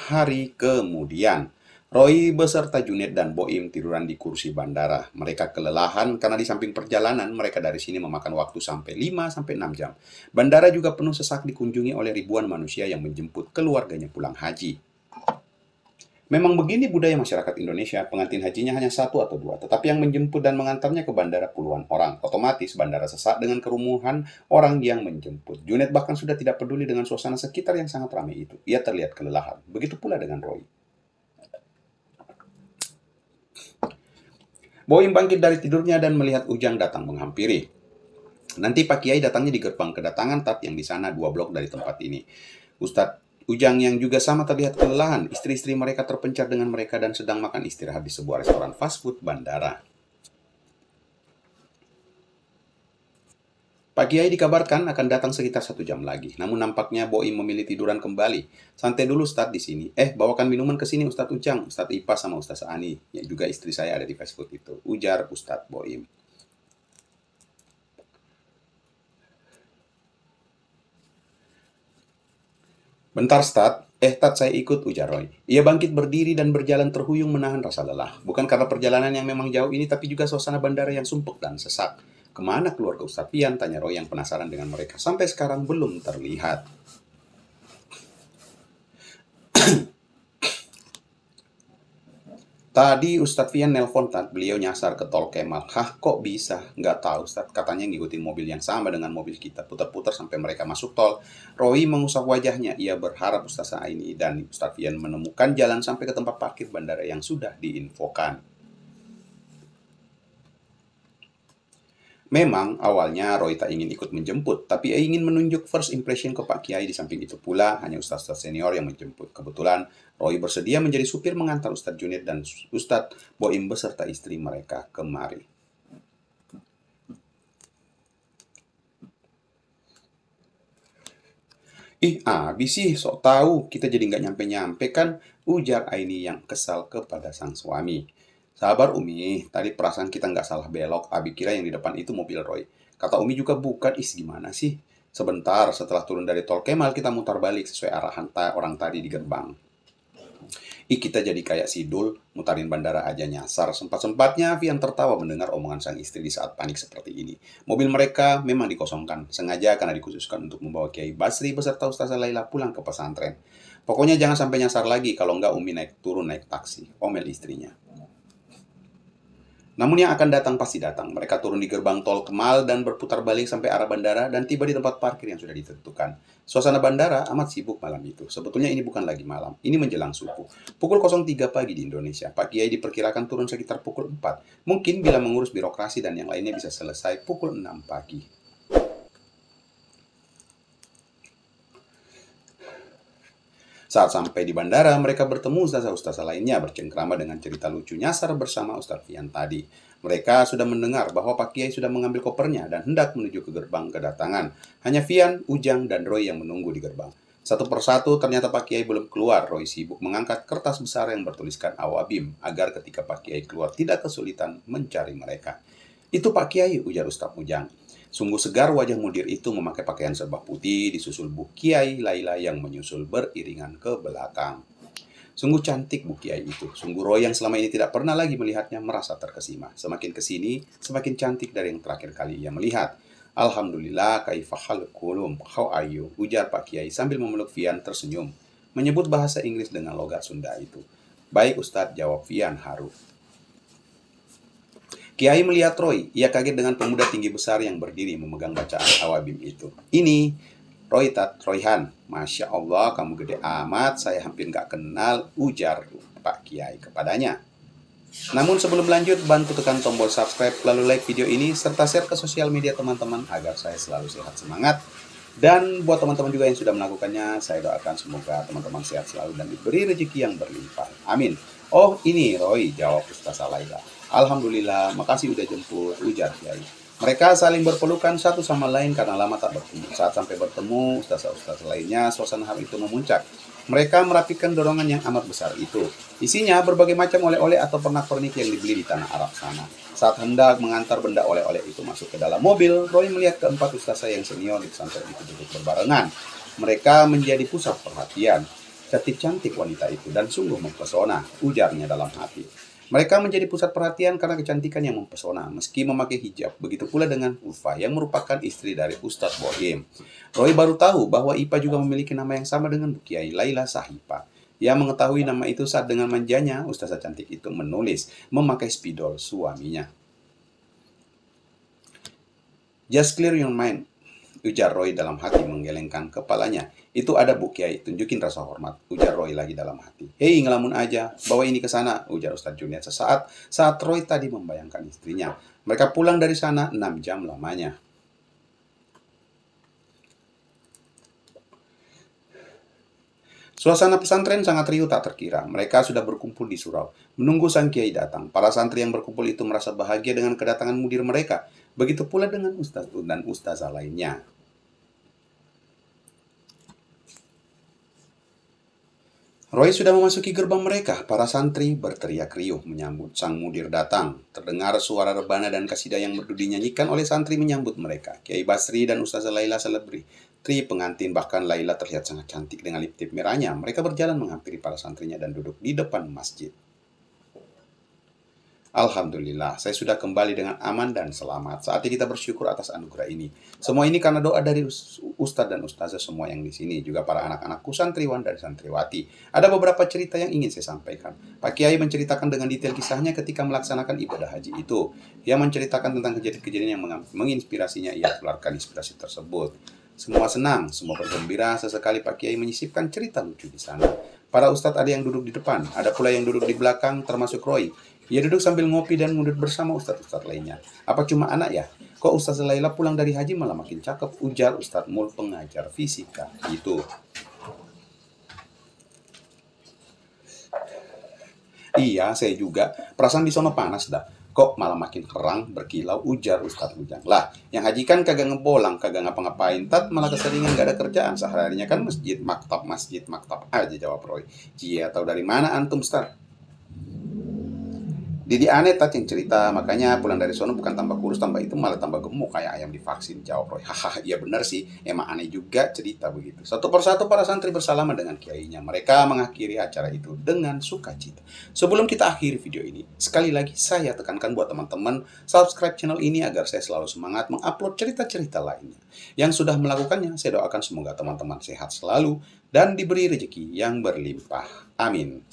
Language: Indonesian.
hari kemudian, Roy beserta Junet dan Boim tiduran di kursi bandara. Mereka kelelahan karena di samping perjalanan mereka dari sini memakan waktu sampai 5 sampai 6 jam. Bandara juga penuh sesak dikunjungi oleh ribuan manusia yang menjemput keluarganya pulang haji. Memang begini budaya masyarakat Indonesia, pengantin hajinya hanya satu atau dua, tetapi yang menjemput dan mengantarnya ke bandara puluhan orang. Otomatis bandara sesak dengan kerumunan orang yang menjemput. Junet bahkan sudah tidak peduli dengan suasana sekitar yang sangat ramai itu. Ia terlihat kelelahan. Begitu pula dengan Roy. Boim bangkit dari tidurnya dan melihat Ujang datang menghampiri. Nanti Pak Kiai datangnya di gerbang kedatangan Tat yang di sana 2 blok dari tempat ini. Ustadz Ujang yang juga sama terlihat kelelahan. Istri-istri mereka terpencar dengan mereka dan sedang makan istirahat di sebuah restoran fast food bandara. Pak Kiai dikabarkan akan datang sekitar 1 jam lagi. Namun nampaknya Boim memilih tiduran kembali. Santai dulu Ustadz di sini. Bawakan minuman ke sini Ustadz Ujang, Ustadz Ipa sama Ustadz Ani. Ya juga istri saya ada di fast food itu. Ujar Ustadz Boim. Bentar, Tat saya ikut, ujar Roy. Ia bangkit berdiri dan berjalan terhuyung menahan rasa lelah. Bukan karena perjalanan yang memang jauh ini, tapi juga suasana bandara yang sumpek dan sesak. Kemana keluarga Ustadz Pian? Tanya Roy yang penasaran dengan mereka. Sampai sekarang belum terlihat. Tadi Ustadz Fian nelpon Tat, beliau nyasar ke Tol Kemal. Hah, kok bisa? Nggak tahu Ustadz, katanya ngikutin mobil yang sama dengan mobil kita. Putar-putar sampai mereka masuk tol. Roy mengusap wajahnya, ia berharap Ustadz Aini dan Ustadz Fian menemukan jalan sampai ke tempat parkir bandara yang sudah diinfokan. Memang awalnya Roy tak ingin ikut menjemput, tapi ia ingin menunjuk first impression ke Pak Kiai. Di samping itu pula, hanya Ustadz senior yang menjemput. Kebetulan, Roy bersedia menjadi supir mengantar Ustadz Junid dan Ustadz Boim beserta istri mereka kemari. Abis sih, sok tahu. Kita jadi nggak nyampe-nyampe kan, ujar Aini yang kesal kepada sang suami. Sabar Umi, tadi perasaan kita nggak salah belok. Abi kira yang di depan itu mobil Roy. Kata Umi juga bukan, gimana sih? Sebentar setelah turun dari tol Kemal kita mutar balik sesuai arahan orang tadi di gerbang. Kita jadi kayak sidul, mutarin bandara aja nyasar. Sempat-sempatnya Vian tertawa mendengar omongan sang istri di saat panik seperti ini. Mobil mereka memang dikosongkan, sengaja karena dikhususkan untuk membawa Kiai Basri beserta Ustazah Laila pulang ke pesantren. Pokoknya jangan sampai nyasar lagi, kalau nggak Umi turun naik taksi, omel istrinya. Namun yang akan datang pasti datang. Mereka turun di gerbang tol Kemal dan berputar balik sampai arah bandara dan tiba di tempat parkir yang sudah ditentukan. Suasana bandara amat sibuk malam itu. Sebetulnya ini bukan lagi malam, ini menjelang subuh. Pukul 03 pagi di Indonesia. Pak Kiai diperkirakan turun sekitar pukul 4. Mungkin bila mengurus birokrasi dan yang lainnya bisa selesai pukul 6 pagi. Saat sampai di bandara, mereka bertemu ustazah-ustazah lainnya bercengkrama dengan cerita lucu nyasar bersama Ustadz Fian tadi. Mereka sudah mendengar bahwa Pak Kiai sudah mengambil kopernya dan hendak menuju ke gerbang kedatangan. Hanya Fian, Ujang, dan Roy yang menunggu di gerbang. Satu persatu ternyata Pak Kiai belum keluar. Roy sibuk mengangkat kertas besar yang bertuliskan Awabim agar ketika Pak Kiai keluar tidak kesulitan mencari mereka. Itu Pak Kiai, ujar Ustadz Ujang. Sungguh segar wajah mudir itu memakai pakaian serba putih, disusul Bu Kiai Laila yang menyusul beriringan ke belakang. Sungguh cantik Bu Kiai itu. Sungguh Roy yang selama ini tidak pernah lagi melihatnya merasa terkesima. Semakin kesini, semakin cantik dari yang terakhir kali ia melihat. Alhamdulillah, kaifahal kulum, how are you? Ujar Pak Kiai sambil memeluk Fian tersenyum. Menyebut bahasa Inggris dengan logat Sunda itu. Baik Ustadz, jawab Fian haru. Kiai melihat Roy, ia kaget dengan pemuda tinggi besar yang berdiri memegang bacaan Awabim itu. Ini, Roy Royhan, Masya Allah kamu gede amat, saya hampir nggak kenal, ujar Pak Kiai kepadanya. Namun sebelum lanjut, bantu tekan tombol subscribe, lalu like video ini, serta share ke sosial media teman-teman agar saya selalu sehat semangat. Dan buat teman-teman juga yang sudah melakukannya, saya doakan semoga teman-teman sehat selalu dan diberi rezeki yang berlimpah. Amin. Oh ini Roy, jawab Ustazah Laila. Alhamdulillah, makasih udah jemput, ujar Kiai. Mereka saling berpelukan satu sama lain karena lama tak bertemu. Saat sampai bertemu, ustazah-ustazah lainnya, suasana hal itu memuncak. Mereka merapikan dorongan yang amat besar itu. Isinya berbagai macam oleh-oleh atau pernak-pernik yang dibeli di tanah Arab sana. Saat hendak mengantar benda oleh-oleh itu masuk ke dalam mobil, Roy melihat keempat ustazah yang senior di pesantren itu duduk berbarengan. Mereka menjadi pusat perhatian. Cantik-cantik wanita itu dan sungguh mempesona, ujarnya dalam hati. Mereka menjadi pusat perhatian karena kecantikan yang mempesona, meski memakai hijab. Begitu pula dengan Ulfa, yang merupakan istri dari Ustadz Bohim. Roy baru tahu bahwa Ipa juga memiliki nama yang sama dengan Bu Kiai Laila Sahipa. Ia mengetahui nama itu saat dengan manjanya, ustazah cantik itu menulis, memakai spidol suaminya. Just clear your mind, ujar Roy dalam hati menggelengkan kepalanya. Itu ada Bu Kiai, tunjukin rasa hormat, ujar Roy lagi dalam hati. Hei, ngelamun aja, bawa ini ke sana, ujar Ustadz Junaid sesaat saat Roy tadi membayangkan istrinya. Mereka pulang dari sana 6 jam lamanya. Suasana pesantren sangat riuh tak terkira. Mereka sudah berkumpul di surau, menunggu sang kiai datang. Para santri yang berkumpul itu merasa bahagia dengan kedatangan mudir mereka. Begitu pula dengan ustaz dan ustazah lainnya. Roy sudah memasuki gerbang mereka. Para santri berteriak riuh menyambut sang mudir datang. Terdengar suara rebana dan kasidah yang merdu dinyanyikan oleh santri menyambut mereka. Kiai Basri dan Ustazah Laila selebri. Tri pengantin, bahkan Laila terlihat sangat cantik dengan lip-tip merahnya. Mereka berjalan menghampiri para santrinya dan duduk di depan masjid. Alhamdulillah, saya sudah kembali dengan aman dan selamat. Saatnya kita bersyukur atas anugerah ini. Semua ini karena doa dari Ustadz dan Ustazah semua yang di sini, juga para anak-anakku santriwan dan santriwati. Ada beberapa cerita yang ingin saya sampaikan. Pak Kiai menceritakan dengan detail kisahnya ketika melaksanakan ibadah haji itu. Ia menceritakan tentang kejadian-kejadian yang menginspirasinya, ia keluarkan inspirasi tersebut. Semua senang, semua bergembira, sesekali Pak Kiai menyisipkan cerita lucu di sana. Para ustadz ada yang duduk di depan, ada pula yang duduk di belakang, termasuk Roy. Ia duduk sambil ngopi dan ngudut bersama ustadz-ustadz lainnya. Apa cuma anak ya? Kok Ustazah Laila pulang dari haji malah makin cakep, ujar Ustadz Mul pengajar fisika itu. Iya, saya juga. Perasaan di sono panas dah. Kok malah makin terang, berkilau, ujar Ustadz Ujang. Lah, yang haji kan kagak ngebolang, kagak ngapa-ngapain. Tat malah keseringan gak ada kerjaan. Seharinya kan masjid, maktab aja, jawab Roy. Cia, tahu dari mana antum, Ustadz? Didi aneh tat yang cerita, makanya pulang dari sono bukan tambah kurus, tambah itu malah tambah gemuk kayak ayam divaksin, jawab Roy. Hahaha, iya benar sih, emang aneh juga cerita begitu. Satu persatu para santri bersalaman dengan kiainya. Mereka mengakhiri acara itu dengan sukacita. Sebelum kita akhiri video ini, sekali lagi saya tekankan buat teman-teman subscribe channel ini agar saya selalu semangat mengupload cerita-cerita lainnya. Yang sudah melakukannya, saya doakan semoga teman-teman sehat selalu dan diberi rezeki yang berlimpah. Amin.